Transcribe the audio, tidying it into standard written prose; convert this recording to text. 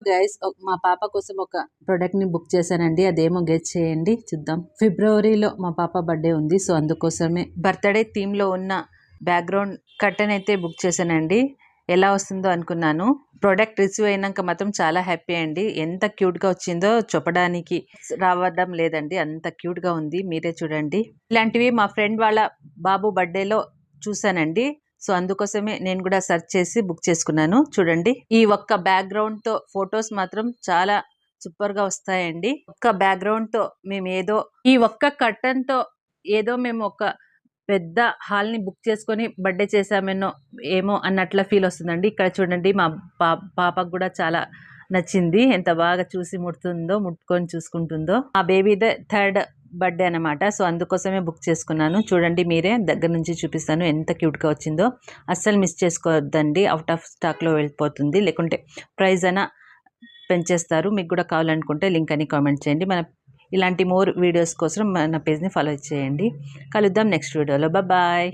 Guys మా పాప కోసం ఒక ప్రోడక్ట్ ని బుక్ చేశానండి. అదేమో గెస్ చేయండి, చూద్దాం. ఫిబ్రవరిలో మా పాప బర్త్డే ఉంది, సో అందుకోసమే బర్త్డే థీమ్ లో ఉన్న బ్యాక్గ్రౌండ్ కర్టెన్ అయితే బుక్ చేశానండి. ఎలా వస్తుందో అనుకున్నాను. ప్రోడక్ట్ రిసీవ్ అయినాక మాత్రం చాలా హ్యాపీ అండి. ఎంత క్యూట్ గా వచ్చిందో చెప్పడానికి రావడం లేదండి, అంత క్యూట్ గా ఉంది. మీరే చూడండి. ఇలాంటివి మా ఫ్రెండ్ వాళ్ళ బాబు బర్త్డేలో చూసానండి, సో అందుకోసమే నేను కూడా సెర్చ్ చేసి బుక్ చేసుకున్నాను. చూడండి, ఈ ఒక్క బ్యాక్గ్రౌండ్ తో ఫొటోస్ మాత్రం చాలా సూపర్ గా వస్తాయండి. ఒక్క బ్యాక్గ్రౌండ్ తో మేము ఏదో ఈ ఒక్క కర్టన్ తో ఏదో మేము ఒక పెద్ద హాల్ ని బుక్ చేసుకొని బర్త్డే చేసామేనో ఏమో అన్నట్ల ఫీల్ వస్తుందండి. ఇక్కడ చూడండి, మా పాపకు కూడా చాలా నచ్చింది. ఎంత బాగా చూసి ముట్టుకొని చూసుకుంటుందో. ఆ బేబీదే థర్డ్ బర్త్డే అనమాట, సో అందుకోసమే బుక్ చేసుకున్నాను. చూడండి, మీరే దగ్గర నుంచి చూపిస్తాను ఎంత క్యూట్ గా వచ్చిందో. అస్సలు మిస్ చేసుకోవద్దండి, అవుట్ ఆఫ్ స్టాక్ లో వెళ్ళిపోతుంది. లేకుంటే ప్రైస్ అయినా పెంచేస్తారు. మీకు కూడా కావాలనుకుంటే లింక్ అని కామెంట్ చేయండి. ఇలాంటి మోర్ వీడియోస్ కోసం మన పేజ్ని ఫాలో చేయండి. కలుద్దాం నెక్స్ట్ వీడియోలో. బాయ్.